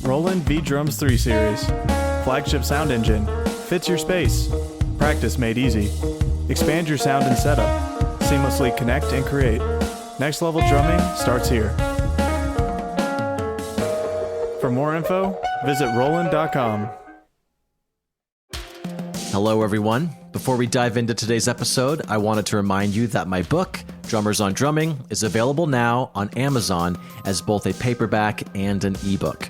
Roland V Drums 3 Series. Flagship sound engine. Fits your space. Practice made easy. Expand your sound and setup. Seamlessly connect and create. Next level drumming starts here. For more info, visit roland.com. Hello, everyone. Before we dive into today's episode, I wanted to remind you that my book, Drummers on Drumming, is available now on Amazon as both a paperback and an ebook.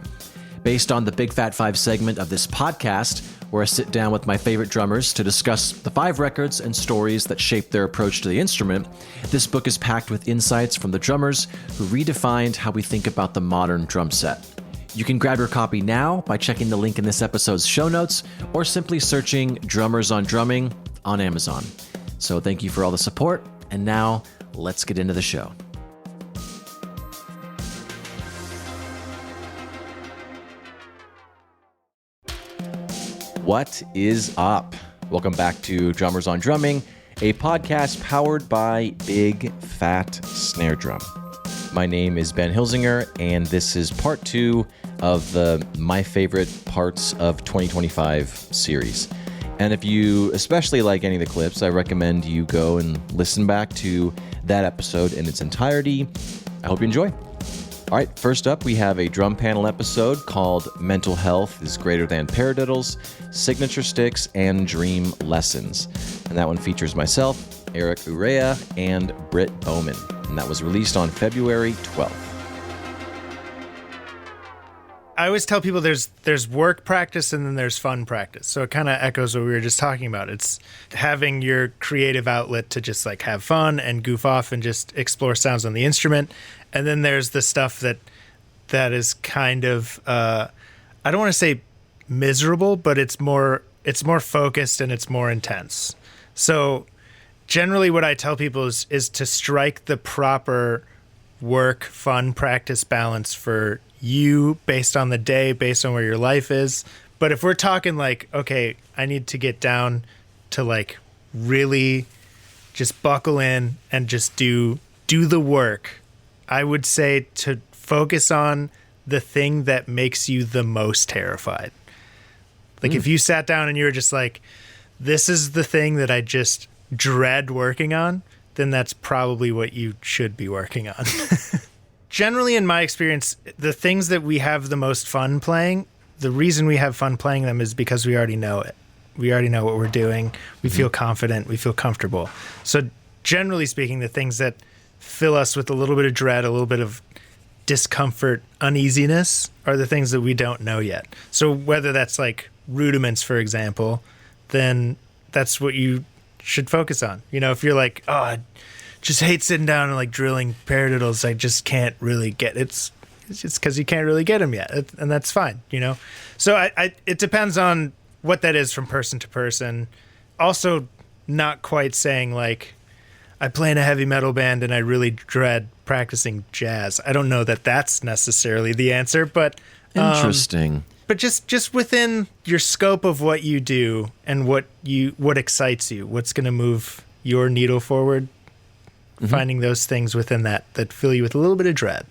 Based on the Big Fat 5 segment of this podcast, where I sit down with my favorite drummers to discuss the 5 records and stories that shaped their approach to the instrument, this book is packed with insights from the drummers who redefined how we think about the modern drum set. You can grab your copy now by checking the link in this episode's show notes or simply searching Drummers on Drumming on Amazon. So thank you for all the support, and now let's get into the show. What is up? Welcome back to Drummers on Drumming, a podcast powered by Big Fat Snare Drum. My name is Ben Hilsinger, and this is part 2 of the My Favorite Parts of 2025 series. And if you especially like any of the clips, I recommend you go and listen back to that episode in its entirety. I hope you enjoy. All right, first up, we have a drum panel episode called Mental Health is Greater Than Paradiddles, Signature Sticks, and Dream Lessons. And that one features myself, Eric Urea, and Britt Bowman. And that was released on February 12th. I always tell people there's work practice and then there's fun practice. So it kind of echoes what we were just talking about. It's having your creative outlet to just like have fun and goof off and just explore sounds on the instrument. And then there's the stuff that is kind of I don't want to say miserable, but it's more focused and it's more intense. So generally what I tell people is to strike the proper work, fun, practice balance for you based on the day, based on where your life is. But if we're talking like, okay, I need to get down to like really just buckle in and just do the work, I would say to focus on the thing that makes you the most terrified. Like if you sat down and you were just like, this is the thing that I just dread working on, then that's probably what you should be working on. Generally, in my experience, the things that we have the most fun playing, the reason we have fun playing them is because we already know it. We already know what we're doing. We feel confident. We feel comfortable. So generally speaking, the things that fill us with a little bit of dread, a little bit of discomfort, uneasiness, are the things that we don't know yet. So whether that's like rudiments, for example, then that's what you should focus on. You know, if you're like, oh, I just hate sitting down and like drilling paradiddles, I just can't really get it's just because you can't really get them yet, and that's fine, you know. So it depends on what that is from person to person. Also, not quite saying like I play in a heavy metal band and I really dread practicing jazz. I don't know that that's necessarily the answer, but Interesting. But just within your scope of what you do and what excites you, what's going to move your needle forward, finding those things within that fill you with a little bit of dread.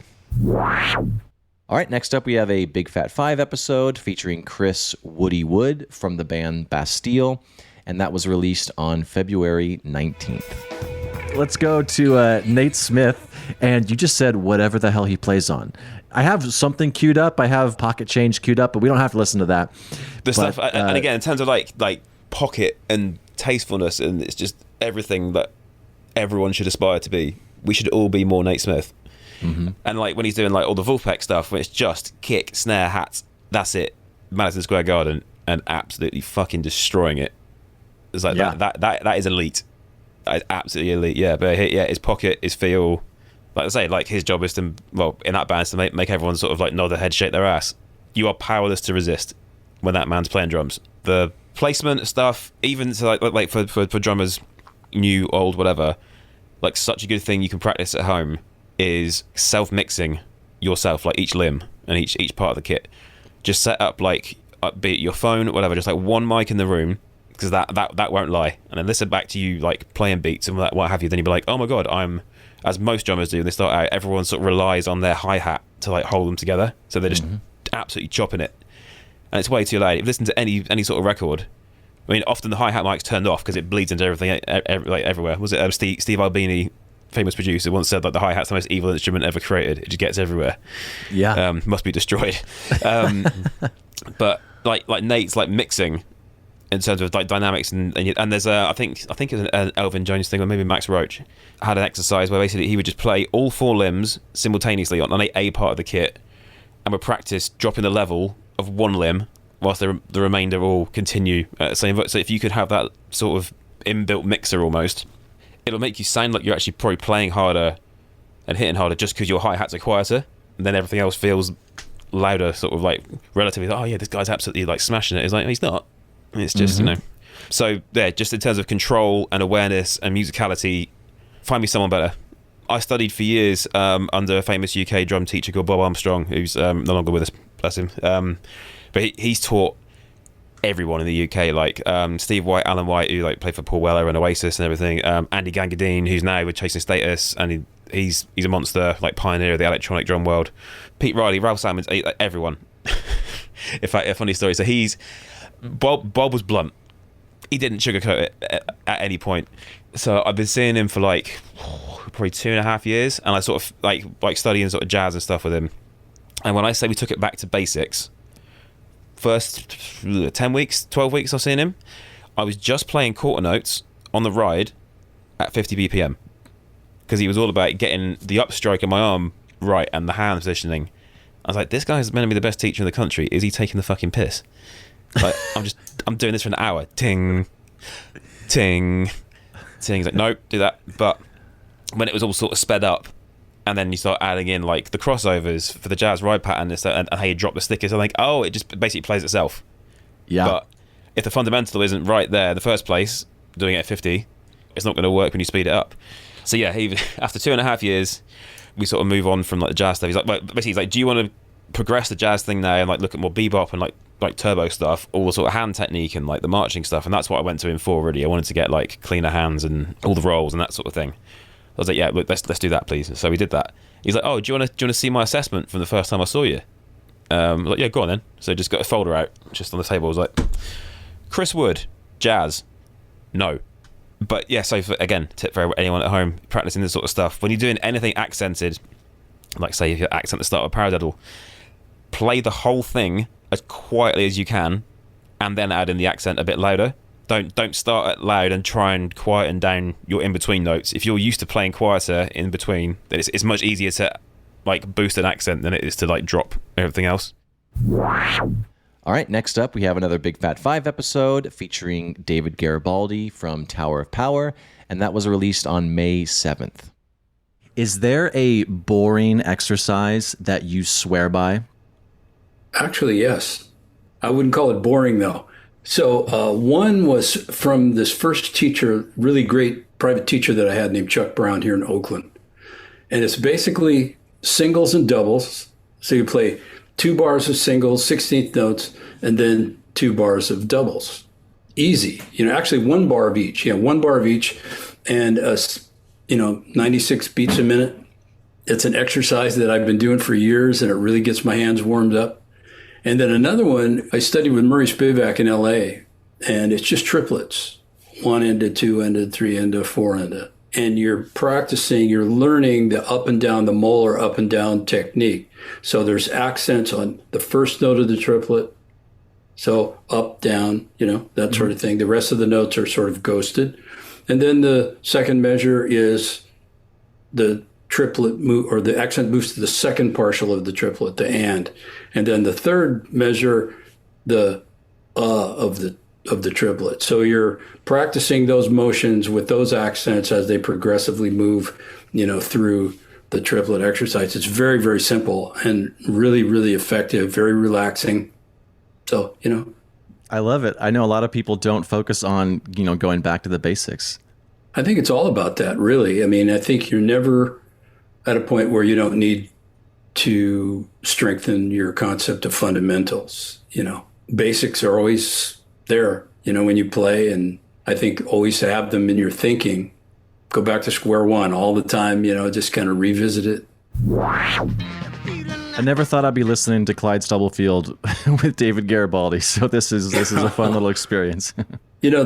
All right, next up we have a Big Fat 5 episode featuring Chris Woody Wood from the band Bastille, and that was released on February 19th. Let's go to Nate Smith, and you just said whatever the hell he plays on. I have something queued up. I have Pocket Change queued up, but we don't have to listen to that. Stuff, and again, in terms of like pocket and tastefulness, and it's just everything that everyone should aspire to be. We should all be more Nate Smith. And like when he's doing like all the Wolfpack stuff, when it's just kick, snare, hats, that's it. Madison Square Garden, and absolutely fucking destroying it. It's like that is elite. That is absolutely elite. Yeah, but his pocket, his feel. Like I say, like his job is to, well, in that band, is to make everyone sort of like nod their head, shake their ass. You are powerless to resist when that man's playing drums. The placement stuff, even to like for drummers, new, old, whatever, like such a good thing you can practice at home is self-mixing yourself, like each limb and each part of the kit. Just set up like, be it your phone, whatever, just like one mic in the room, because that won't lie. And then listen back to you like playing beats and what have you. Then you'll be like, oh my god, I'm, as most drummers do, they start out, everyone sort of relies on their hi-hat to like hold them together. So they just absolutely chopping it, and it's way too loud. If you listen to any sort of record, I mean, often the hi-hat mic's turned off because it bleeds into everything, like everywhere. Was it Steve Albini, famous producer, once said like the hi-hat's the most evil instrument ever created. It just gets everywhere. Yeah. Must be destroyed. But like Nate's like mixing in terms of like dynamics and there's I think it's an Elvin Jones thing, or maybe Max Roach had an exercise where basically he would just play all 4 limbs simultaneously on a part of the kit, and would practice dropping the level of one limb whilst the remainder all continue at the same. So if you could have that sort of inbuilt mixer almost, it'll make you sound like you're actually probably playing harder and hitting harder just because your hi-hats are quieter, and then everything else feels louder, sort of like relatively. Oh yeah, this guy's absolutely like smashing it. It's like, he's not. It's just, So yeah, just in terms of control and awareness and musicality, find me someone better. I studied for years under a famous UK drum teacher called Bob Armstrong, who's no longer with us, bless him. But he's taught everyone in the UK, like Steve White, Alan White, who like played for Paul Weller and Oasis and everything. Andy Gangadine, who's now with Chasing Status, and he's a monster, like pioneer of the electronic drum world. Pete Riley, Ralph Salmons, everyone. In fact, a funny story. So Bob was blunt. He didn't sugarcoat it at any point. So I've been seeing him for like probably 2.5 years, and I sort of like studying sort of jazz and stuff with him. And when I say we took it back to basics, first 10 weeks, 12 weeks I've seen him, I was just playing quarter notes on the ride at 50 BPM, because he was all about getting the upstroke of my arm right and the hand positioning. I was like, this guy's meant to be the best teacher in the country. Is he taking the fucking piss? Like, I'm doing this for an hour. Ting, ting, ting. He's like, nope, do that. But when it was all sort of sped up, and then you start adding in like the crossovers for the jazz ride pattern and how you drop the stickers, I'm like, oh, it just basically plays itself. Yeah. But if the fundamental isn't right there in the first place, doing it at 50, it's not going to work when you speed it up. So yeah, after 2.5 years, we sort of move on from like the jazz stuff. He's like, well, basically, he's like, do you want to progress the jazz thing now and like look at more bebop and like turbo stuff, all the sort of hand technique and like the marching stuff? And that's what I went to him for, really. I wanted to get like cleaner hands and all the rolls and that sort of thing. I was like, yeah, look, let's do that, please. So we did that. He's like, oh, do you want to see my assessment from the first time I saw you? I was like, yeah, go on then. So just got a folder out just on the table. I was like, Chris Wood, jazz, no. But yeah, so again, tip for anyone at home practicing this sort of stuff, when you're doing anything accented, like say if you accent the start of a paradiddle, play the whole thing as quietly as you can, and then add in the accent a bit louder. Don't start at loud and try and quieten down your in-between notes. If you're used to playing quieter in between, then it's much easier to like boost an accent than it is to like drop everything else. All right, next up we have another Big Fat 5 episode featuring David Garibaldi from Tower of Power, and that was released on May 7th. Is there a boring exercise that you swear by? Actually, yes. I wouldn't call it boring, though. So one was from this first teacher, really great private teacher that I had named Chuck Brown here in Oakland. And it's basically singles and doubles. So you play 2 bars of singles, 16th notes, and then 2 bars of doubles. Easy. Actually 1 bar of each. 1 bar of each, and 96 beats a minute. It's an exercise that I've been doing for years, and it really gets my hands warmed up. And then another one, I studied with Murray Spivak in LA, and it's just triplets. 1 ended, 2 ended, 3 ended, 4 ended. And you're practicing, you're learning the up and down, the molar up and down technique. So there's accents on the first note of the triplet. So up, down, that sort of thing. The rest of the notes are sort of ghosted. And then the second measure is the triplet move, or the accent moves to the second partial of the triplet, the and then the third measure, the of the triplet. So you're practicing those motions with those accents as they progressively move, through the triplet exercise. It's very, very simple and really, really effective, very relaxing. So, I love it. I know a lot of people don't focus on, going back to the basics. I think it's all about that, really. I mean, I think you're never at a point where you don't need to strengthen your concept of fundamentals. Basics are always there, when you play, and I think always have them in your thinking. Go back to square one all the time, just kind of revisit it. I never thought I'd be listening to Clyde Stubblefield with David Garibaldi, so this is a fun little experience. You know,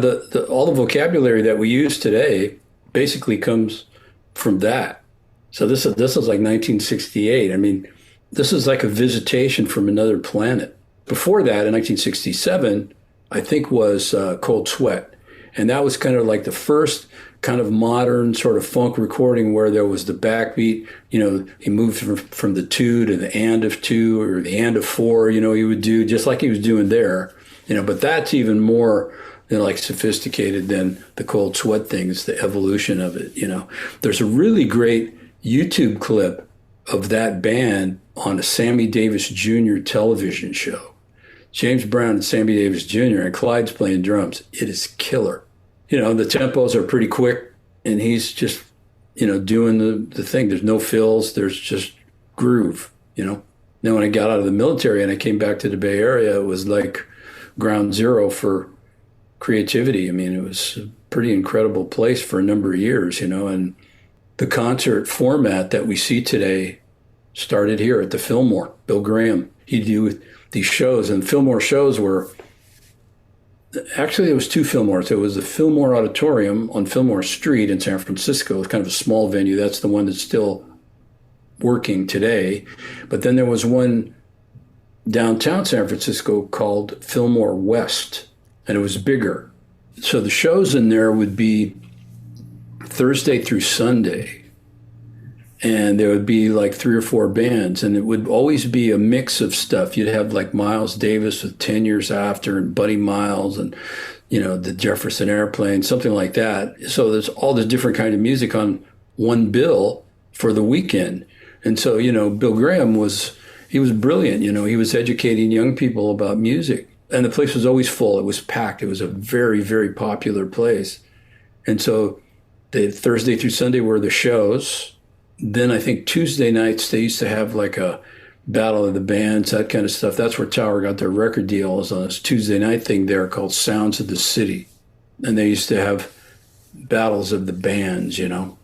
all the vocabulary that we use today basically comes from that. So this is like 1968. I mean, this is like a visitation from another planet. Before that, in 1967, I think was Cold Sweat. And that was kind of like the first kind of modern sort of funk recording where there was the backbeat. You know, he moved from the 2 to the and of 2 or the and of 4, you know, he would do just like he was doing there. You know, but that's even more, you know, like sophisticated than the Cold Sweat thing. It's the evolution of it, you know. There's a really great YouTube clip of that band on a Sammy Davis Jr. television show. James Brown and Sammy Davis Jr. and Clyde's playing drums. It is killer. You know, the tempos are pretty quick, and he's just, you know, doing the thing. There's no fills. There's just groove, you know. Then when I got out of the military and I came back to the Bay Area, it was like ground zero for creativity. I mean, it was a pretty incredible place for a number of years, you know, and the concert format that we see today started here at the Fillmore. Bill Graham, he'd do these shows, and Fillmore shows were, actually there was 2 Fillmores. There was the Fillmore Auditorium on Fillmore Street in San Francisco. It was kind of a small venue. That's the one that's still working today. But then there was one downtown San Francisco called Fillmore West, and it was bigger. So the shows in there would be Thursday through Sunday. And there would be like 3 or 4 bands, and it would always be a mix of stuff. You'd have like Miles Davis with 10 Years After and Buddy Miles and, you know, the Jefferson Airplane, something like that. So there's all this different kind of music on one bill for the weekend. And so, you know, Bill Graham was brilliant. You know, he was educating young people about music, and the place was always full. It was packed. It was a very, very popular place. And so the Thursday through Sunday were the shows. Then I think Tuesday nights, they used to have like a battle of the bands, that kind of stuff. That's where Tower got their record deal, was on this Tuesday night thing there called Sounds of the City. And they used to have battles of the bands, you know.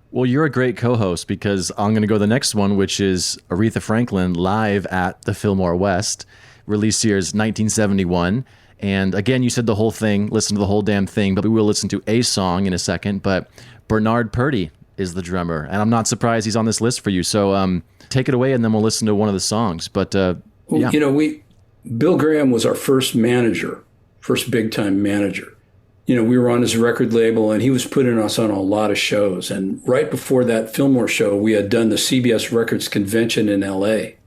Well, you're a great co-host, because I'm going to go to the next one, which is Aretha Franklin live at the Fillmore West. Release year is 1971. And again, you said the whole thing, listen to the whole damn thing, but we will listen to a song in a second. But Bernard Purdie is the drummer, and I'm not surprised he's on this list for you. So take it away, and then we'll listen to one of the songs. But yeah. You know, Bill Graham was our first manager, first big-time manager. You know, we were on his record label, and he was putting us on a lot of shows. And right before that Fillmore show, we had done the CBS Records convention in L.A.,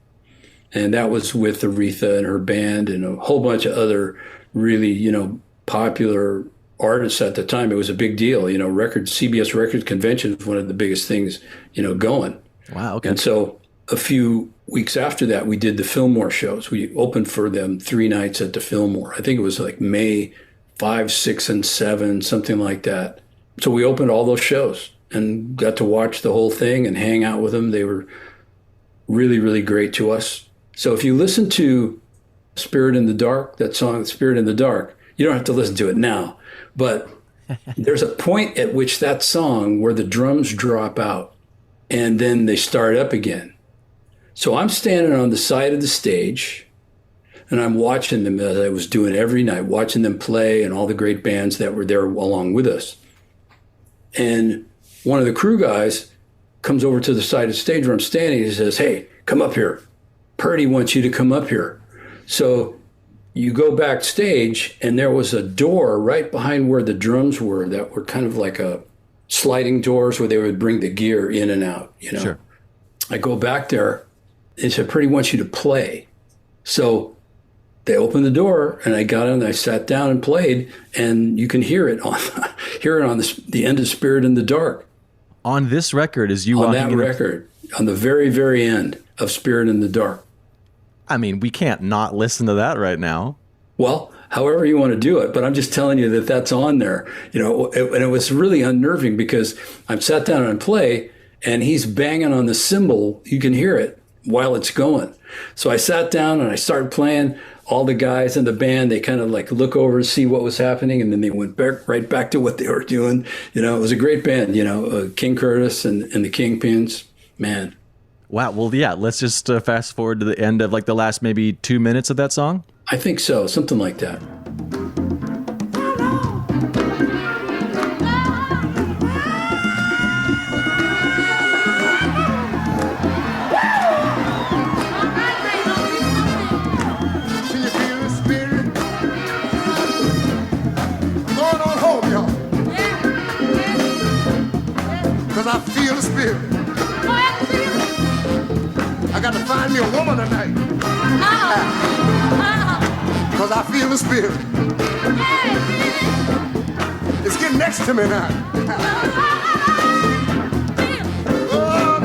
and that was with Aretha and her band and a whole bunch of other really, you know, popular artists at the time. It was a big deal. You know, CBS Records convention was one of the biggest things, you know, going. Wow. Okay. And so a few weeks after that, we did the Fillmore shows. We opened for them 3 nights at the Fillmore. I think it was like May 5, 6, and 7, something like that. So we opened all those shows and got to watch the whole thing and hang out with them. They were really, really great to us. So if you listen to Spirit in the Dark, that song, Spirit in the Dark, you don't have to listen to it now. But there's a point at which that song where the drums drop out and then they start up again. So I'm standing on the side of the stage and I'm watching them, as I was doing every night, watching them play and all the great bands that were there along with us. And one of the crew guys comes over to the side of the stage where I'm standing. He says, "Hey, come up here. Purdie wants you to come up here." So you go backstage, and there was a door right behind where the drums were that were kind of like a sliding doors where they would bring the gear in and out, you know. Sure. I go back there, and said, "Purdie wants you to play." So they opened the door, and I got in, and I sat down and played, and you can hear it on the end of Spirit in the Dark. On this record, is you on walking that in record, on the very, very end of Spirit in the Dark. I mean, we can't not listen to that right now. Well, however you want to do it, but I'm just telling you that that's on there. You know, and it was really unnerving because I'm sat down and play, and he's banging on the cymbal. You can hear it while it's going. So I sat down and I started playing. All the guys in the band, they kind of like look over and see what was happening, and then they went right back to what they were doing. You know, it was a great band. You know, King Curtis and the Kingpins, man. Wow. Well, yeah, let's just fast forward to the end of like the last maybe 2 minutes of that song. I think so, something like that. Can you feel the spirit? I'm going on home, y'all. Because I feel the spirit. I got to find me a woman tonight. Because I feel the spirit. It's getting next to me now. Oh,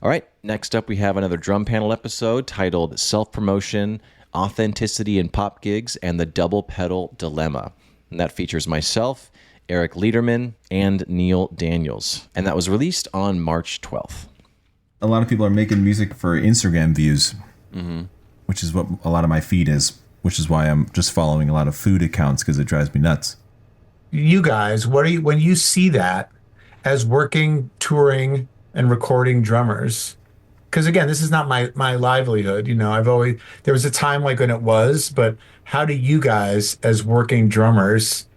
All right, next up we have another drum panel episode titled Self-Promotion, Authenticity in Pop Gigs, and the Double Pedal Dilemma. And that features myself, Eric Lederman, and Neil Daniels. And that was released on March 12th. A lot of people are making music for Instagram views, which is what a lot of my feed is, which is why I'm just following a lot of food accounts because it drives me nuts. You guys, what are you, when you see that as working, touring, and recording drummers? Because again, this is not my livelihood. You know, there was a time like when it was, but how do you guys as working drummers,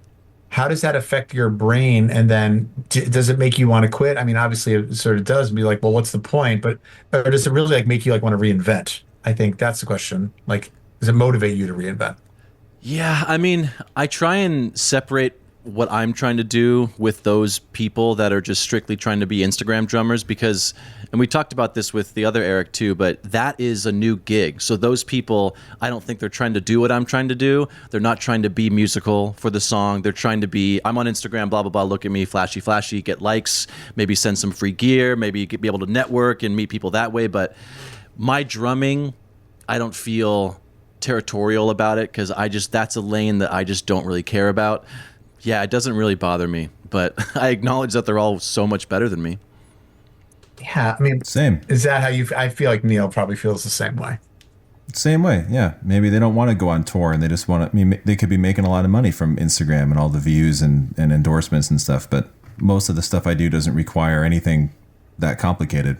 how does that affect your brain? And then does it make you want to quit? I mean, obviously it sort of does, and be like, well, what's the point? But or does it really like make you like want to reinvent? I think that's the question. Like, does it motivate you to reinvent? Yeah, I mean, I try and separate what I'm trying to do with those people that are just strictly trying to be Instagram drummers, because, and we talked about this with the other Eric too, but that is a new gig. So those people, I don't think they're trying to do what I'm trying to do. They're not trying to be musical for the song. They're trying to be, I'm on Instagram, blah, blah, blah, look at me, flashy, flashy, get likes, maybe send some free gear, maybe be able to network and meet people that way. But my drumming, I don't feel territorial about it, because that's a lane that I just don't really care about. Yeah, it doesn't really bother me, but I acknowledge that they're all so much better than me. Yeah, I mean, Same. Is that how you? I feel like Neil probably feels the same way. Same way, yeah. Maybe they don't want to go on tour and they just want to, I mean, they could be making a lot of money from Instagram and all the views and endorsements and stuff, but most of the stuff I do doesn't require anything that complicated.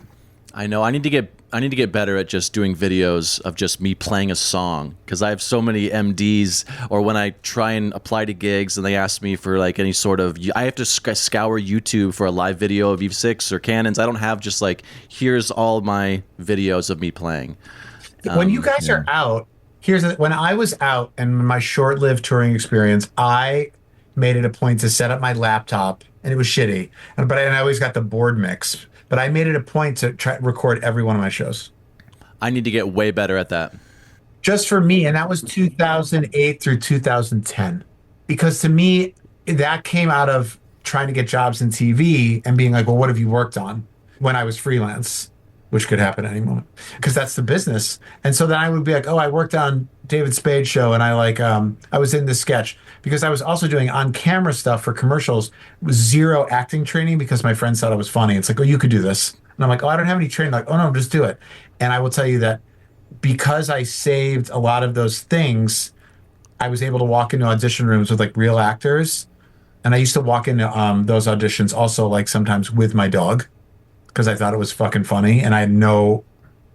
I know. I need to get better at just doing videos of just me playing a song, because I have so many MDs, or when I try and apply to gigs and they ask me for like any sort of, I have to scour YouTube for a live video of E6 or Cannons. I don't have just like, here's all my videos of me playing. When you guys are out, when I was out and my short-lived touring experience, I made it a point to set up my laptop, and it was shitty, but I always got the board mix. But I made it a point to try record every one of my shows. I need to get way better at that. Just for me, and that was 2008 through 2010. Because to me, that came out of trying to get jobs in TV and being like, well, what have you worked on when I was freelance, which could happen any moment, because that's the business. And so then I would be like, oh, I worked on David Spade's show, and I was in this sketch, because I was also doing on-camera stuff for commercials with zero acting training, because my friends thought I was funny. It's like, oh, you could do this. And I'm like, oh, I don't have any training. Like, oh, no, just do it. And I will tell you that because I saved a lot of those things, I was able to walk into audition rooms with like real actors. And I used to walk into those auditions also like sometimes with my dog, because I thought it was fucking funny and I had no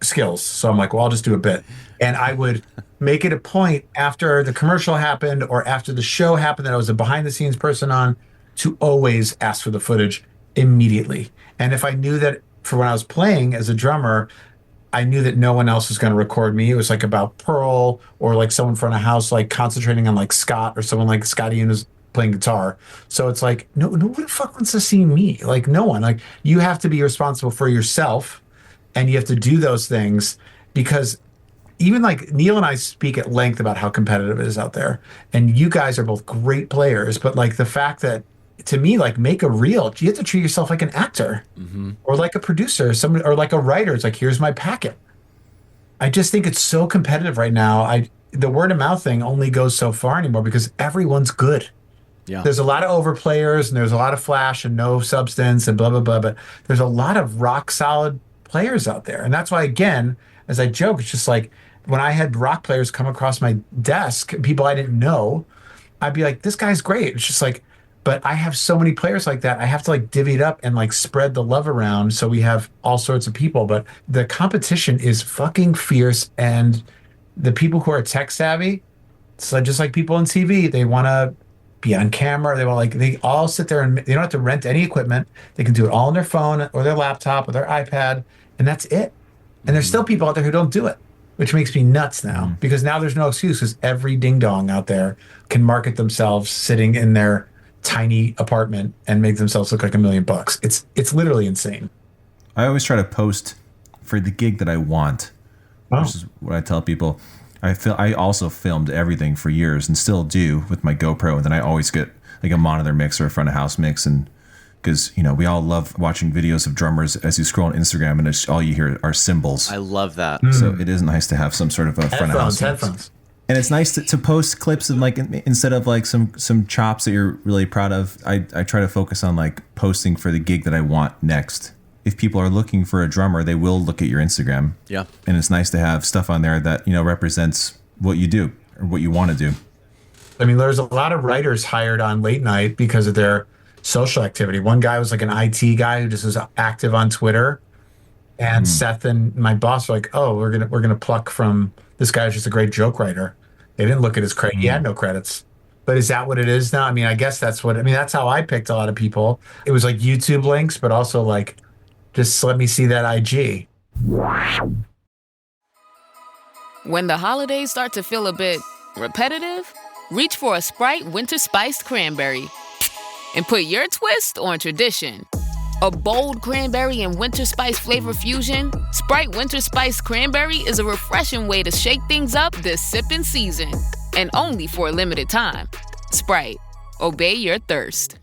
skills. So I'm like, well, I'll just do a bit. And I would make it a point after the commercial happened or after the show happened that I was a behind the scenes person on, to always ask for the footage immediately. And if I knew that for when I was playing as a drummer, I knew that no one else was going to record me. It was like about Pearl or like someone from a house, like concentrating on like Scott or someone like Scotty Ian was playing guitar. So it's like, no, who the fuck wants to see me? Like no one. Like you have to be responsible for yourself, and you have to do those things, because even like Neil and I speak at length about how competitive it is out there, and you guys are both great players, but like the fact that, to me, like make a reel, you have to treat yourself like an actor or like a producer, somebody, or like a writer. It's like, here's my packet. I just think it's so competitive right now. The word of mouth thing only goes so far anymore, because everyone's good. Yeah. There's a lot of overplayers and there's a lot of flash and no substance and blah, blah, blah. But there's a lot of rock solid players out there. And that's why, again, as I joke, it's just like when I had rock players come across my desk, people I didn't know, I'd be like, this guy's great. It's just like, but I have so many players like that. I have to like divvy it up and like spread the love around so we have all sorts of people. But the competition is fucking fierce. And the people who are tech savvy, so just like people on TV, they want to be on camera. They want like they all sit there and they don't have to rent any equipment. They can do it all on their phone or their laptop or their iPad, and that's it. And there's still people out there who don't do it, which makes me nuts now because now there's no excuse because every ding dong out there can market themselves sitting in their tiny apartment and make themselves look like $1 million. It's literally insane. I always try to post for the gig that I want, which is what I tell people. I also filmed everything for years and still do with my GoPro, and then I always get like a monitor mix or a front of house mix, and because we all love watching videos of drummers as you scroll on Instagram and it's all you hear are cymbals. I love that. So it is nice to have some sort of a front of house headphones. And it's nice to post clips and like instead of like some chops that you're really proud of, I try to focus on like posting for the gig that I want next. If people are looking for a drummer, they will look at your Instagram. Yeah. And it's nice to have stuff on there that, represents what you do or what you want to do. I mean, there's a lot of writers hired on late night because of their social activity. One guy was like an IT guy who just was active on Twitter. And Seth and my boss were like, oh, we're gonna pluck from this guy who's just a great joke writer. They didn't look at his credit. He had no credits. But is that what it is now? I mean, I guess that's that's how I picked a lot of people. It was like YouTube links, but also like, just let me see that IG. When the holidays start to feel a bit repetitive, reach for a Sprite Winter Spiced Cranberry and put your twist on tradition. A bold cranberry and winter spice flavor fusion, Sprite Winter Spiced Cranberry is a refreshing way to shake things up this sipping season. And only for a limited time. Sprite, obey your thirst.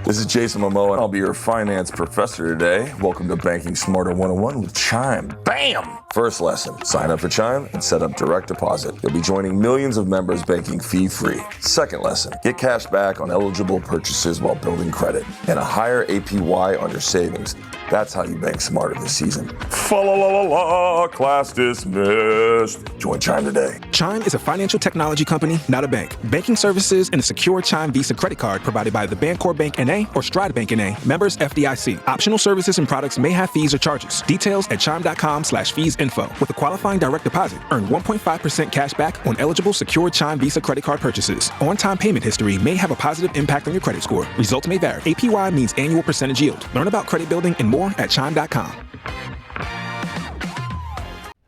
This is Jason Momoa, and I'll be your finance professor today. Welcome to Banking Smarter 101 with Chime. Bam! First lesson, sign up for Chime and set up direct deposit. You'll be joining millions of members banking fee-free. Second lesson, get cash back on eligible purchases while building credit and a higher APY on your savings. That's how you bank smarter this season. Fa-la-la-la-la, class dismissed. Join Chime today. Chime is a financial technology company, not a bank. Banking services and a secure Chime Visa credit card provided by the Bancorp Bank N.A. or Stride Bank N.A. Members FDIC. Optional services and products may have fees or charges. Details at chime.com/fees-info. With a qualifying direct deposit, earn 1.5% cash back on eligible secure Chime Visa credit card purchases. On-time payment history may have a positive impact on your credit score. Results may vary. APY means annual percentage yield. Learn about credit building and more at chime.com.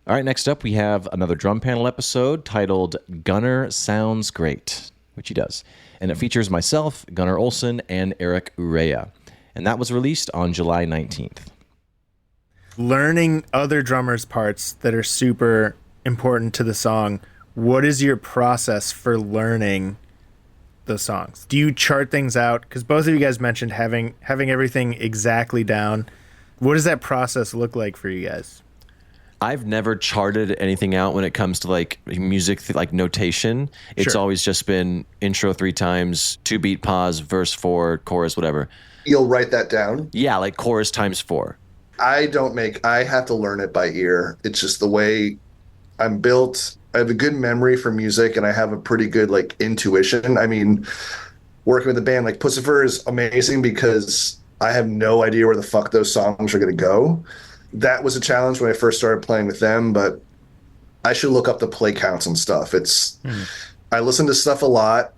All right, next up we have another drum panel episode titled Gunnar Sounds Great, which he does. And it features myself, Gunnar Olsen, and Eric Urea. And that was released on July 19th. Learning other drummers' parts that are super important to the song, what is your process for learning the songs? Do you chart things out? Because both of you guys mentioned having everything exactly down. What does that process look like for you guys? I've never charted anything out when it comes to like music, like notation. It's always just been intro 3 times, 2 beat pause, verse 4, chorus, whatever. You'll write that down? Yeah, like chorus times 4. I have to learn it by ear. It's just the way I'm built. I have a good memory for music and I have a pretty good like intuition. I mean, working with a band like Pussifer is amazing because I have no idea where the fuck those songs are going to go. That was a challenge when I first started playing with them, but I should look up the play counts and stuff. I listen to stuff a lot,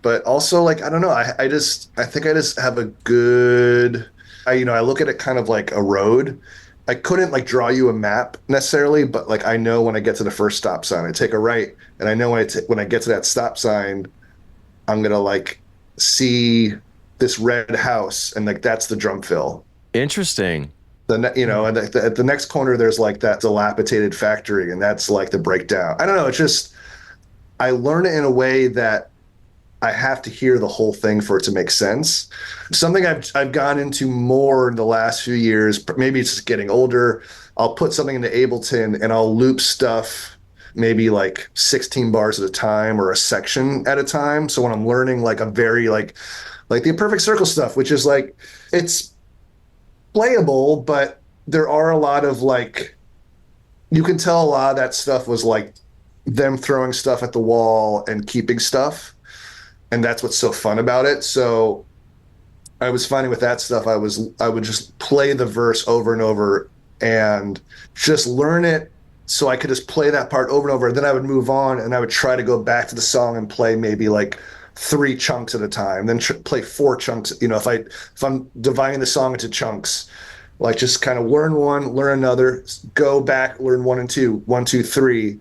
but also like, I don't know. I think I just have a good, I look at it kind of like a road. I couldn't like draw you a map necessarily, but like, I know when I get to the first stop sign, I take a right, and I know when I get to that stop sign, I'm going to like see this red house, and like, that's the drum fill. Interesting. And at the next corner, there's like that dilapidated factory, and that's like the breakdown. I don't know. It's just, I learn it in a way that I have to hear the whole thing for it to make sense. Something I've gone into more in the last few years, maybe it's just getting older. I'll put something into Ableton and I'll loop stuff maybe like 16 bars at a time or a section at a time. So when I'm learning like a very like the Imperfect Circle stuff, which is like, it's playable, but there are a lot of like, you can tell a lot of that stuff was like them throwing stuff at the wall and keeping stuff. And that's what's so fun about it. So I was finding with that stuff, I would just play the verse over and over and just learn it so I could just play that part over and over. Then I would move on and I would try to go back to the song and play maybe like 3 chunks at a time, then play 4 chunks. You know, if I'm dividing the song into chunks, like just kind of learn one, learn another, go back, learn 1 and 2, 1, 2, 3,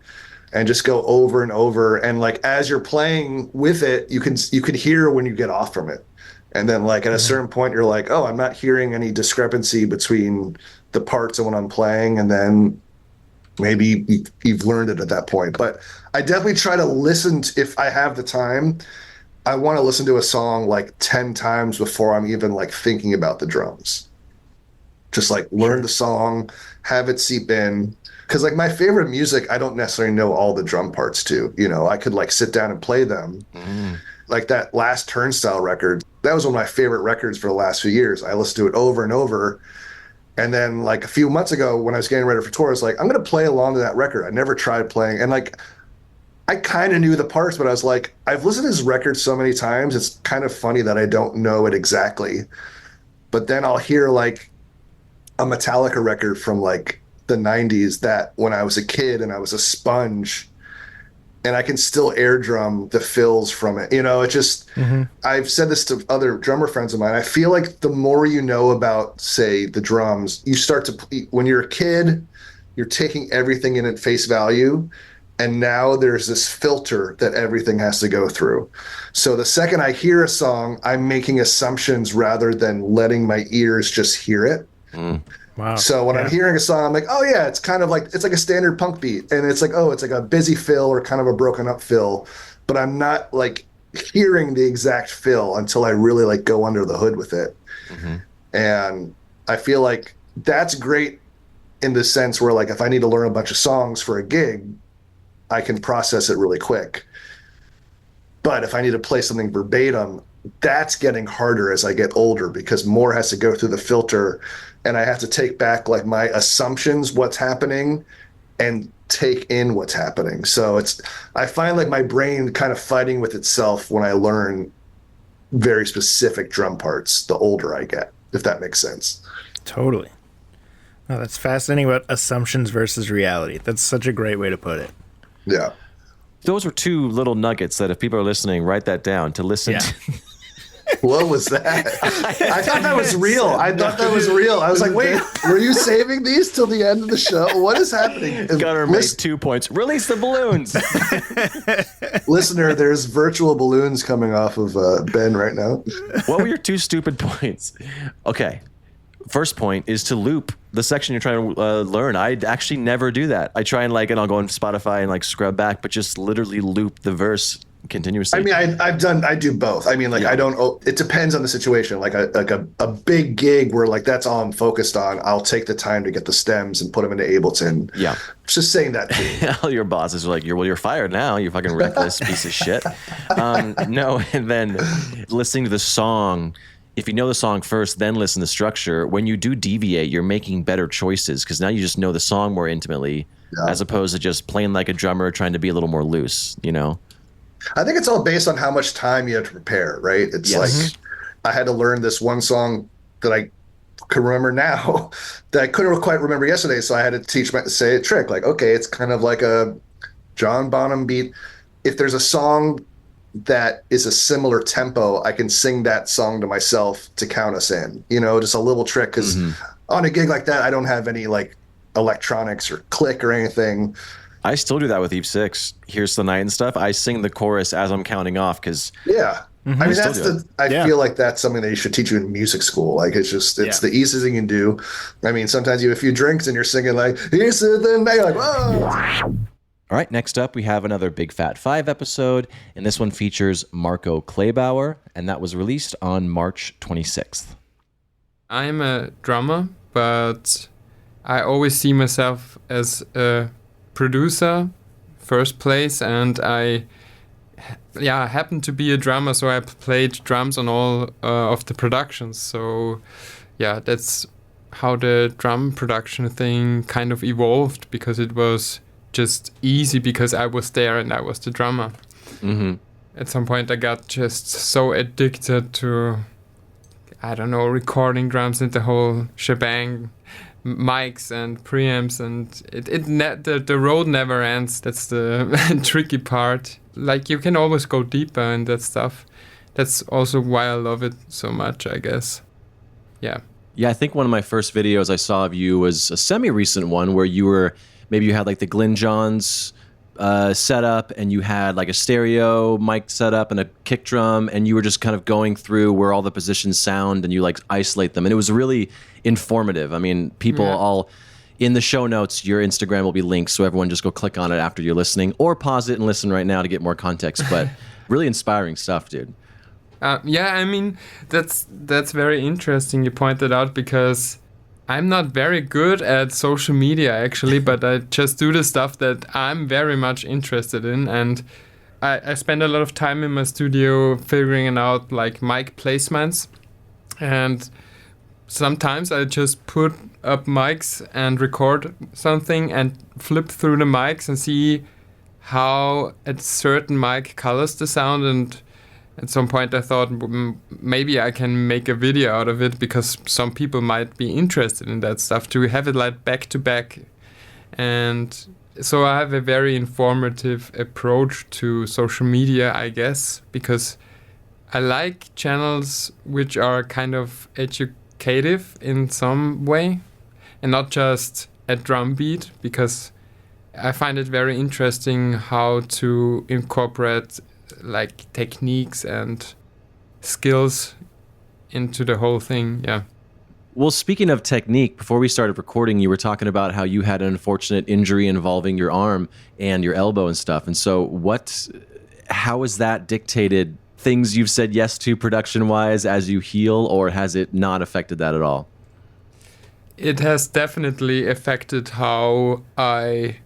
and just go over and over. And like as you're playing with it, you can hear when you get off from it. And then like at a certain point, you're like, oh, I'm not hearing any discrepancy between the parts of when I'm playing, and then maybe you've learned it at that point. But I definitely try to listen if I have the time. I want to listen to a song like 10 times before I'm even like thinking about the drums. Just like learn the song, have it seep in. Because like my favorite music, I don't necessarily know all the drum parts to. You know, I could like sit down and play them. Like that last Turnstile record, that was one of my favorite records for the last few years. I listened to it over and over. And then like a few months ago when I was getting ready for tour, I was like, I'm going to play along to that record. I never tried playing. And like, I kind of knew the parts, but I was like, I've listened to this record so many times. It's kind of funny that I don't know it exactly. But then I'll hear like a Metallica record from like the 90s that when I was a kid and I was a sponge, and I can still air drum the fills from it. You know, it just, I've said this to other drummer friends of mine. I feel like the more you know about, say, the drums, you start to, when you're a kid, you're taking everything in at face value. And now there's this filter that everything has to go through. So the second I hear a song, I'm making assumptions rather than letting my ears just hear it. Wow. So when I'm hearing a song, I'm like, oh yeah, it's kind of like, it's like a standard punk beat. And it's like, oh, it's like a busy fill or kind of a broken up fill. But I'm not like hearing the exact fill until I really like go under the hood with it. And I feel like that's great in the sense where like if I need to learn a bunch of songs for a gig, I can process it really quick. But if I need to play something verbatim, that's getting harder as I get older because more has to go through the filter, and I have to take back like my assumptions, what's happening, and take in what's happening. So I find like my brain kind of fighting with itself when I learn very specific drum parts the older I get, if that makes sense. Totally. Oh, that's fascinating about assumptions versus reality. That's such a great way to put it. Yeah. Those were 2 little nuggets that if people are listening, write that down to listen to. What was that? I thought that was real. I was like, wait, were you saving these till the end of the show? What is happening? Gunner makes 2 points. Release the balloons. Listener, there's virtual balloons coming off of Ben right now. What were your 2 stupid points? Okay. First point is to loop the section you're trying to learn. I actually never do that. I try and and I'll go on Spotify and scrub back, but just literally loop the verse continuously. I mean, I do both. I mean, I don't, it depends on the situation. Like a big gig where that's all I'm focused on, I'll take the time to get the stems and put them into Ableton. Yeah. Just saying that to you. All your bosses are like, you're fired now, you fucking reckless piece of shit. No, and then listening to the song, if you know the song first, then listen to the structure. When you do deviate, you're making better choices because now you just know the song more intimately, as opposed to just playing like a drummer trying to be a little more loose, you know? I think it's all based on how much time you have to prepare, right? It's like I had to learn this one song that I can remember now that I couldn't quite remember yesterday, so I had to say a trick. Like, okay, it's kind of like a John Bonham beat. If there's a song that is a similar tempo, I can sing that song to myself to count us in. You know, just a little trick because on a gig like that, I don't have any electronics or click or anything. I still do that with Eve 6. Here's the Night and stuff. I sing the chorus as I'm counting off because I mean, I feel like that's something that you should teach you in music school. Like it's the easiest thing you can do. I mean, sometimes you have a few drinks and you're singing here's the night, whoa. All right, next up we have another Big Fat 5 episode, and this one features Marco Kleibauer, and that was released on March 26th. I'm a drummer, but I always see myself as a producer first place, and I happened to be a drummer, so I played drums on all of the productions. So yeah, that's how the drum production thing kind of evolved, because it was just easy because I was there and I was the drummer. Mm-hmm. At some point I got just so addicted to, I don't know, recording drums and the whole shebang, mics and preamps, and the road never ends. That's the tricky part. Like, you can always go deeper in that stuff. That's also why I love it so much, I guess. Yeah. Yeah, I think one of my first videos I saw of you was a semi-recent one where you had like the Glyn Johns setup, and you had like a stereo mic setup and a kick drum, and you were just kind of going through where all the positions sound, and you like isolate them, and it was really informative. I mean, people all in the show notes, your Instagram will be linked, so everyone just go click on it after you're listening, or pause it and listen right now to get more context. But really inspiring stuff, dude. Yeah, I mean, that's very interesting you pointed out, because I'm not very good at social media, actually, but I just do the stuff that I'm very much interested in. And I spend a lot of time in my studio figuring out, like, mic placements. And sometimes I just put up mics and record something and flip through the mics and see how a certain mic colors the sound. And at some point I thought maybe I can make a video out of it, because some people might be interested in that stuff, to have it like back to back. And so I have a very informative approach to social media, I guess, because I like channels which are kind of educative in some way and not just a drum beat, because I find it very interesting how to incorporate like techniques and skills into the whole thing. Yeah. Well, speaking of technique, before we started recording, you were talking about how you had an unfortunate injury involving your arm and your elbow and stuff. And so how has that dictated things you've said yes to production-wise as you heal, or has it not affected that at all? It has definitely affected how I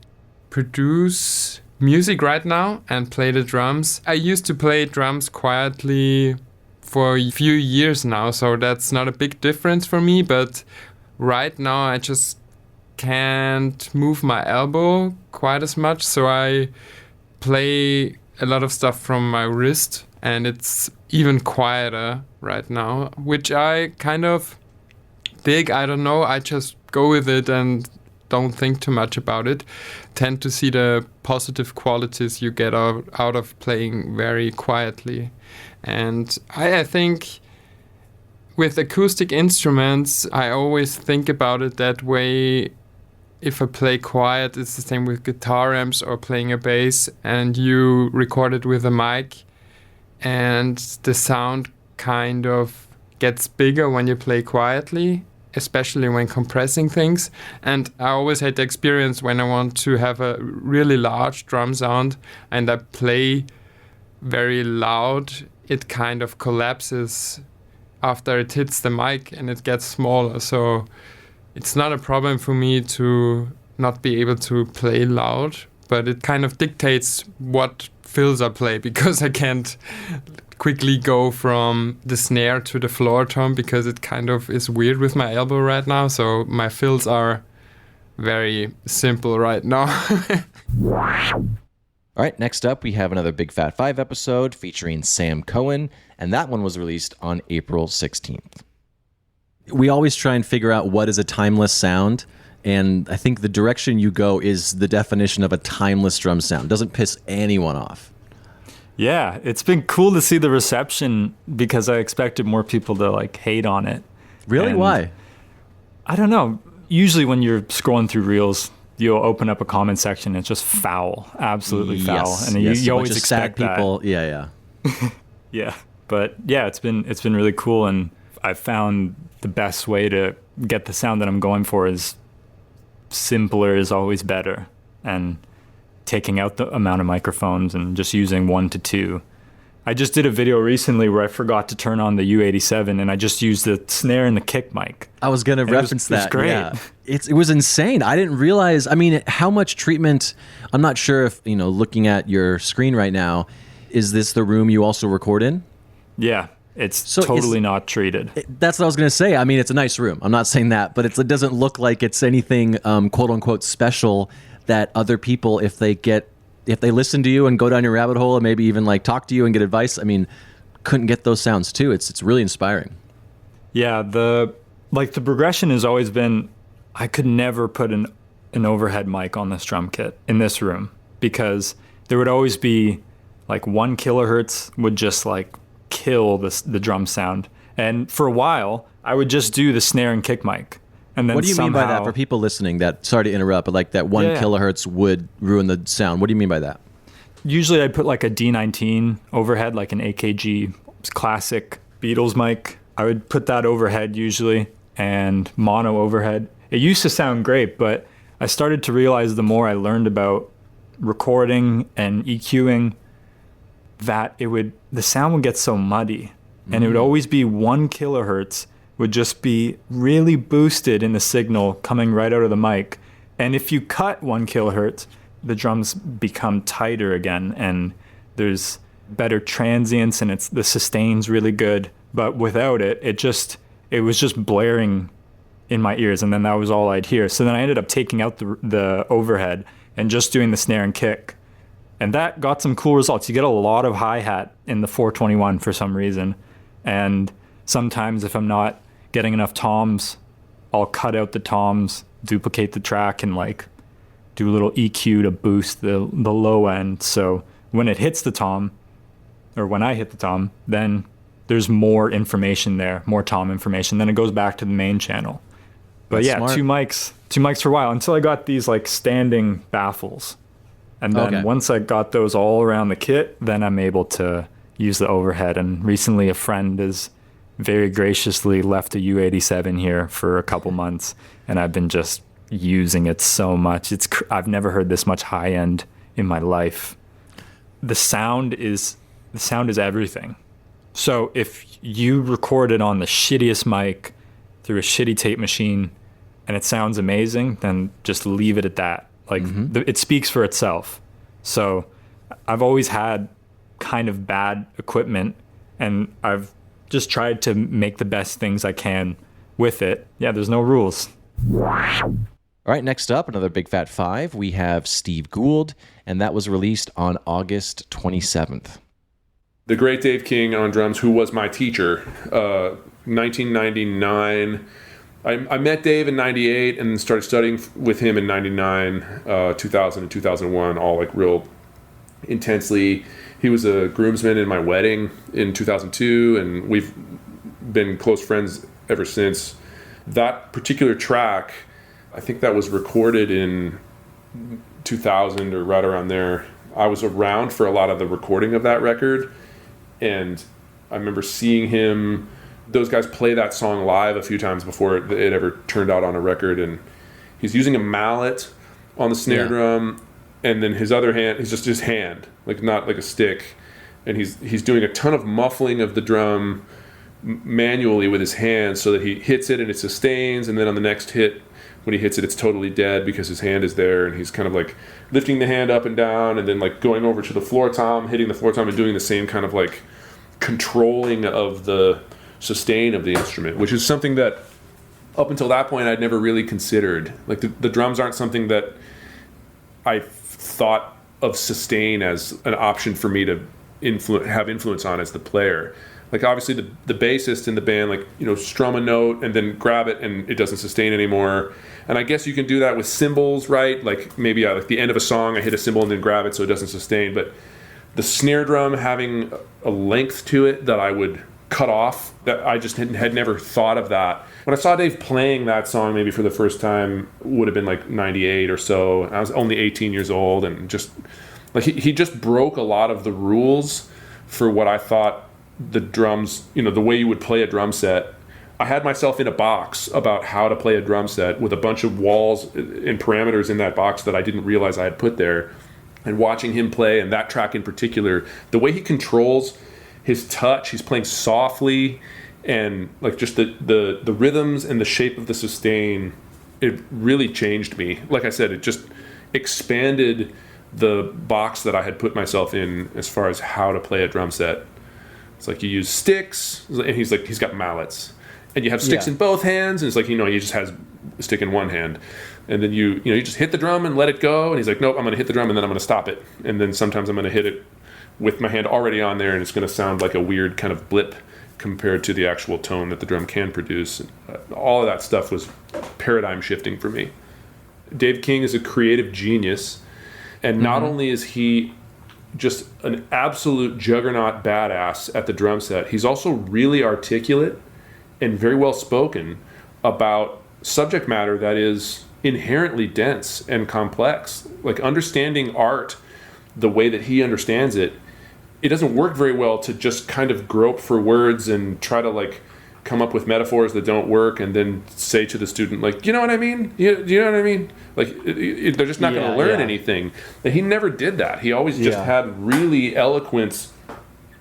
produce music right now and play the drums. I used to play drums quietly for a few years now, so that's not a big difference for me, but right now I just can't move my elbow quite as much, so I play a lot of stuff from my wrist, and it's even quieter right now, which I kind of dig. I don't know, I just go with it and don't think too much about it. Tend to see the positive qualities you get out of playing very quietly. And I think with acoustic instruments, I always think about it that way. If I play quiet, it's the same with guitar amps or playing a bass, and you record it with a mic, and the sound kind of gets bigger when you play quietly, especially when compressing things. And I always had the experience when I want to have a really large drum sound and I play very loud, it kind of collapses after it hits the mic and it gets smaller. So it's not a problem for me to not be able to play loud, but it kind of dictates what fills I play, because I can't quickly go from the snare to the floor tom, because it kind of is weird with my elbow right now. So my fills are very simple right now. All right, next up, we have another Big Fat 5 episode featuring Sam Cohen, and that one was released on April 16th. We always try and figure out what is a timeless sound, and I think the direction you go is the definition of a timeless drum sound. It doesn't piss anyone off. Yeah, it's been cool to see the reception, because I expected more people to like hate on it. Really? And why? I don't know. Usually when you're scrolling through Reels, you'll open up a comment section and it's just foul, absolutely foul, and you always expect sad people. that. Yeah. Yeah, but yeah, it's been really cool, and I found the best way to get the sound that I'm going for is simpler is always better, and taking out the amount of microphones and just using 1 to 2 I just did a video recently where I forgot to turn on the U87 and I just used the snare and the kick mic. I was going to reference that. It was great. Yeah. It was insane. I didn't realize, I mean, how much treatment, I'm not sure if, looking at your screen right now, is this the room you also record in? Yeah. It's totally not treated. That's what I was going to say. I mean, it's a nice room. I'm not saying that, but it doesn't look like it's anything quote unquote special that other people, if they listen to you and go down your rabbit hole and maybe even like talk to you and get advice, I mean, couldn't get those sounds too. It's really inspiring. Yeah, the progression has always been, I could never put an overhead mic on this drum kit in this room because there would always be like 1 kilohertz would just like kill the drum sound. And for a while, I would just do the snare and kick mic. And then what do you mean by that for people listening that, sorry to interrupt, but like that 1 kilohertz would ruin the sound? What do you mean by that? Usually I'd put like a D19 overhead, like an AKG classic Beatles mic. I would put that overhead usually and mono overhead. It used to sound great, but I started to realize the more I learned about recording and EQing that the sound would get so muddy and it would always be 1 kilohertz would just be really boosted in the signal coming right out of the mic. And if you cut 1 kilohertz, the drums become tighter again and there's better transients and the sustain's really good. But without it, it was just blaring in my ears and then that was all I'd hear. So then I ended up taking out the overhead and just doing the snare and kick. And that got some cool results. You get a lot of hi-hat in the 421 for some reason. And sometimes if I'm not getting enough toms, I'll cut out the toms, duplicate the track, and like do a little EQ to boost the low end. So when it hits the tom, or when I hit the tom, then there's more information there, more tom information. Then it goes back to the main channel. But That's smart. two mics for a while until I got these like standing baffles. And then once I got those all around the kit, then I'm able to use the overhead. And recently a friend has very graciously left a U87 here for a couple months. And I've been just using it so much. I've never heard this much high end in my life. The sound is everything. So if you record it on the shittiest mic through a shitty tape machine and it sounds amazing, then just leave it at that. Like it speaks for itself. So I've always had kind of bad equipment and I've just tried to make the best things I can with it. Yeah, there's no rules. All right, next up, another Big Fat 5. We have Steve Gould, and that was released on August 27th. The great Dave King on drums, who was my teacher, 1999. I met Dave in 98 and started studying with him in 99, 2000 and 2001, all like real intensely. He was a groomsman in my wedding in 2002, and we've been close friends ever since. That particular track, I think that was recorded in 2000 or right around there. I was around for a lot of the recording of that record, and I remember seeing those guys play that song live a few times before it ever turned out on a record, and he's using a mallet on the snare drum, and then his other hand is just his hand, like not like a stick, and he's doing a ton of muffling of the drum manually with his hands so that he hits it and it sustains, and then on the next hit when he hits it, it's totally dead because his hand is there, and he's kind of like lifting the hand up and down and then like going over to the floor tom, hitting the floor tom, and doing the same kind of like controlling of the sustain of the instrument, which is something that up until that point I'd never really considered. Like the drums aren't something that I thought of sustain as an option for me to have influence on as the player. Like obviously the bassist in the band, like, you know, strum a note and then grab it and it doesn't sustain anymore. And I guess you can do that with cymbals, right? Like maybe like the end of a song, I hit a cymbal and then grab it so it doesn't sustain. But the snare drum having a length to it that I would cut off, that I just had never thought of that. When I saw Dave playing that song maybe for the first time, would have been like 98 or so. I was only 18 years old, and just like he just broke a lot of the rules for what I thought the drums, you know, the way you would play a drum set. I had myself in a box about how to play a drum set with a bunch of walls and parameters in that box that I didn't realize I had put there. And watching him play, and that track in particular, the way he controls his touch. He's playing softly, and like just the rhythms and the shape of the sustain. It really changed me. Like I said, it just expanded the box that I had put myself in as far as how to play a drum set. It's like you use sticks, and he's got mallets, and you have sticks in both hands, and it's like, he just has a stick in one hand, and then you just hit the drum and let it go, and he's like, nope, I'm going to hit the drum and then I'm going to stop it, and then sometimes I'm going to hit it with my hand already on there, and it's going to sound like a weird kind of blip compared to the actual tone that the drum can produce. All of that stuff was paradigm shifting for me. Dave King is a creative genius, and not only is he just an absolute juggernaut badass at the drum set, he's also really articulate and very well spoken about subject matter that is inherently dense and complex. Like, understanding art the way that he understands it, it doesn't work very well to just kind of grope for words and try to like come up with metaphors that don't work and then say to the student, like, you know what I mean? Do you know what I mean? Like, they're just not going to learn anything. And he never did that. He always just had really eloquent,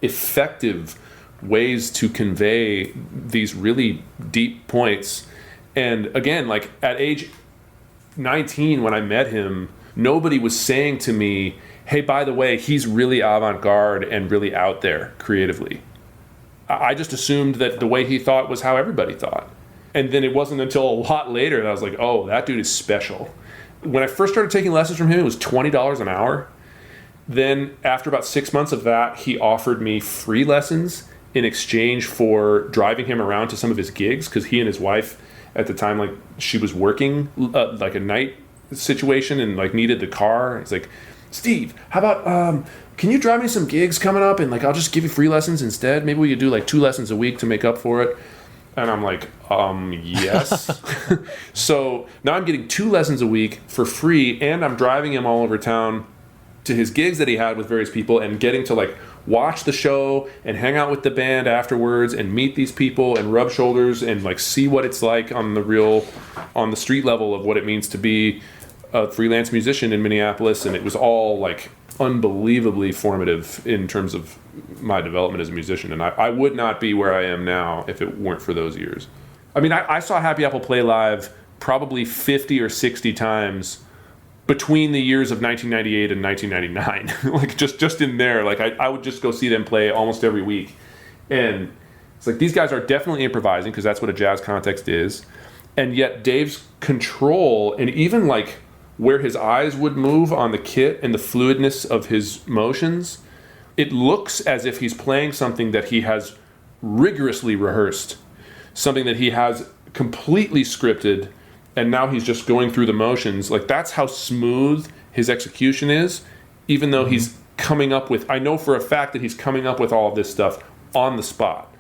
effective ways to convey these really deep points. And again, like at age 19, when I met him, nobody was saying to me, hey, by the way, he's really avant-garde and really out there creatively. I just assumed that the way he thought was how everybody thought. And then it wasn't until a lot later that I was like, oh, that dude is special. When I first started taking lessons from him, it was $20 an hour. Then after about 6 months of that, he offered me free lessons in exchange for driving him around to some of his gigs, because he and his wife at the time, like, she was working like a night situation and like needed the car. He's like, Steve, how about can you drive me some gigs coming up, and like I'll just give you free lessons instead? Maybe we could do like 2 lessons a week to make up for it. And I'm like, yes. So now I'm getting 2 lessons a week for free, and I'm driving him all over town to his gigs that he had with various people, and getting to like watch the show and hang out with the band afterwards and meet these people and rub shoulders and like see what it's like on the street level of what it means to be a freelance musician in Minneapolis. And it was all like unbelievably formative in terms of my development as a musician. And I would not be where I am now if it weren't for those years. I mean, I saw Happy Apple play live probably 50 or 60 times between the years of 1998 and 1999. Like just in there, like I would just go see them play almost every week. And it's like, these guys are definitely improvising, because that's what a jazz context is. And yet Dave's control, and even like where his eyes would move on the kit and the fluidness of his motions, it looks as if he's playing something that he has rigorously rehearsed, something that he has completely scripted, and now he's just going through the motions. Like, that's how smooth his execution is, even though he's coming up with, I know for a fact that he's coming up with all of this stuff on the spot.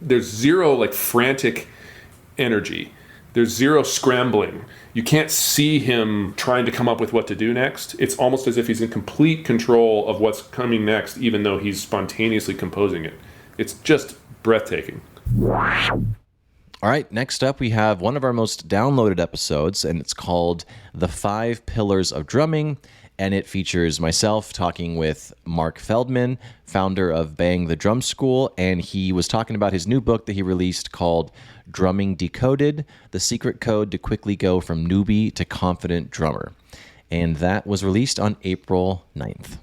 There's zero like frantic energy. There's zero scrambling. You can't see him trying to come up with what to do next. It's almost as if he's in complete control of what's coming next, even though he's spontaneously composing it. It's just breathtaking. All right, next up we have one of our most downloaded episodes, and it's called The 5 Pillars of Drumming, and it features myself talking with Mark Feldman, founder of Bang the Drum School, and he was talking about his new book that he released called Drumming Decoded, The Secret Code to Quickly Go from Newbie to Confident Drummer. And that was released on April 9th.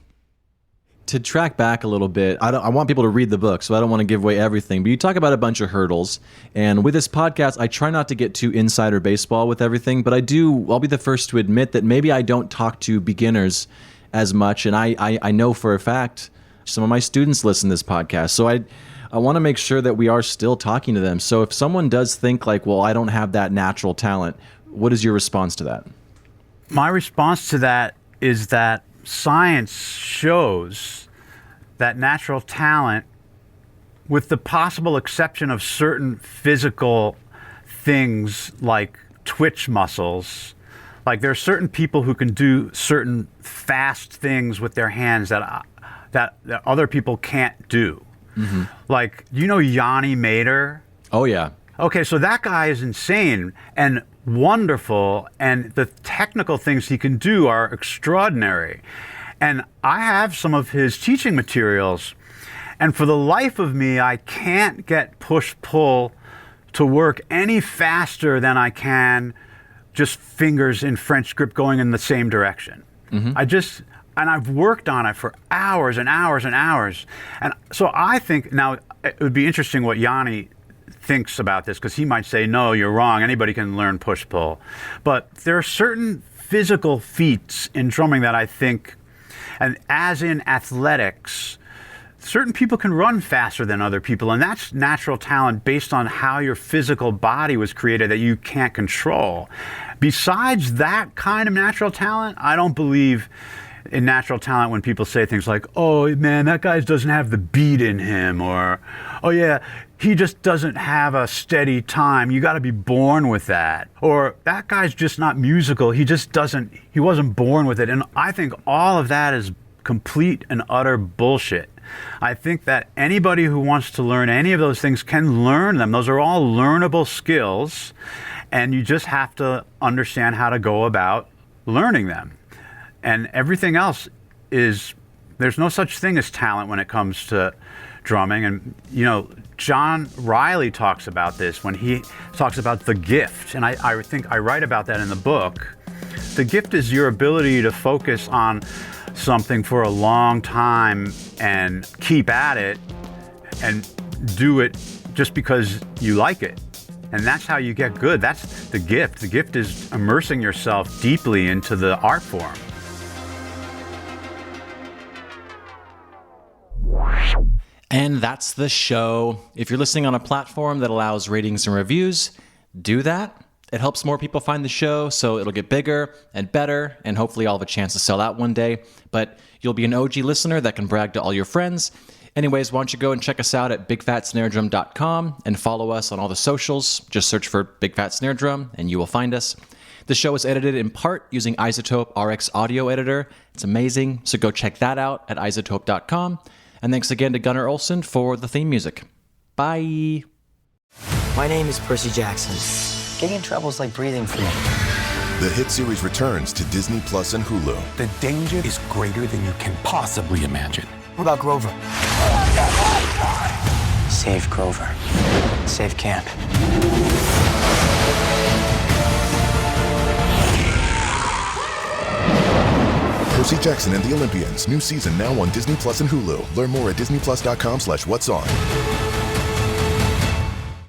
To track back a little bit, I want people to read the book, so I don't want to give away everything. But you talk about a bunch of hurdles, and with this podcast, I try not to get too insider baseball with everything. But I'll be the first to admit that maybe I don't talk to beginners as much, and I know for a fact some of my students listen to this podcast, so I want to make sure that we are still talking to them. So if someone does think like, well, I don't have that natural talent, what is your response to that? My response to that is that science shows that natural talent, with the possible exception of certain physical things like twitch muscles, like there are certain people who can do certain fast things with their hands that other people can't do. Mm-hmm. Like, you know Yanni Mader? Oh, yeah. Okay, so that guy is insane and wonderful, and the technical things he can do are extraordinary. And I have some of his teaching materials, And for the life of me, I can't get push-pull to work any faster than I can just fingers in French grip going in the same direction. And I've worked on it for hours and hours and hours. And so I think, now it would be interesting what Yanni thinks about this, because he might say, no, you're wrong, anybody can learn push-pull. But there are certain physical feats in drumming that I think, and as in athletics, certain people can run faster than other people, and that's natural talent based on how your physical body was created that you can't control. Besides that kind of natural talent, I don't believe in natural talent when people say things like, oh man, that guy doesn't have the beat in him, or oh yeah, he just doesn't have a steady time, you got to be born with that, or that guy's just not musical, he wasn't born with it. And I think all of that is complete and utter bullshit. I think that anybody who wants to learn any of those things can learn them. Those are all learnable skills, and you just have to understand how to go about learning them. And everything else there's no such thing as talent when it comes to drumming. And, you know, John Riley talks about this when he talks about the gift. And I think I write about that in the book. The gift is your ability to focus on something for a long time and keep at it and do it just because you like it. And that's how you get good. That's the gift. The gift is immersing yourself deeply into the art form. And that's the show. If you're listening on a platform that allows ratings and reviews, do that. It helps more people find the show, so it'll get bigger and better, and hopefully I'll have a chance to sell out one day. But you'll be an OG listener that can brag to all your friends. Anyways, why don't you go and check us out at bigfatsnaredrum.com and follow us on all the socials. Just search for Big Fat Snare Drum and you will find us. The show is edited in part using iZotope RX Audio Editor. It's amazing, so go check that out at iZotope.com. And thanks again to Gunnar Olsen for the theme music. Bye. My name is Percy Jackson. Getting in trouble is like breathing for me. The hit series returns to Disney Plus and Hulu. The danger is greater than you can possibly imagine. What about Grover? Save Grover. Save camp. Percy Jackson and the Olympians. New season now on Disney Plus and Hulu. Learn more at disneyplus.com/what's on.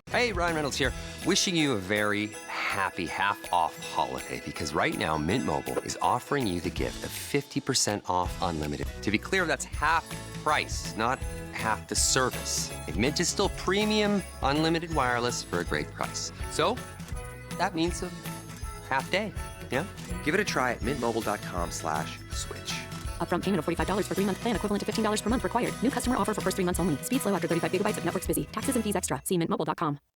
Hey, Ryan Reynolds here. Wishing you a very happy half-off holiday, because right now Mint Mobile is offering you the gift of 50% off unlimited. To be clear, that's half price, not half the service. And Mint is still premium unlimited wireless for a great price. So that means a half day. Yeah? Give it a try at mintmobile.com/switch. Upfront payment of $45 for 3-month plan, equivalent to $15 per month required. New customer offer for first 3 months only. Speed slow after 35 gigabytes if network's busy. Taxes and fees extra. See mintmobile.com.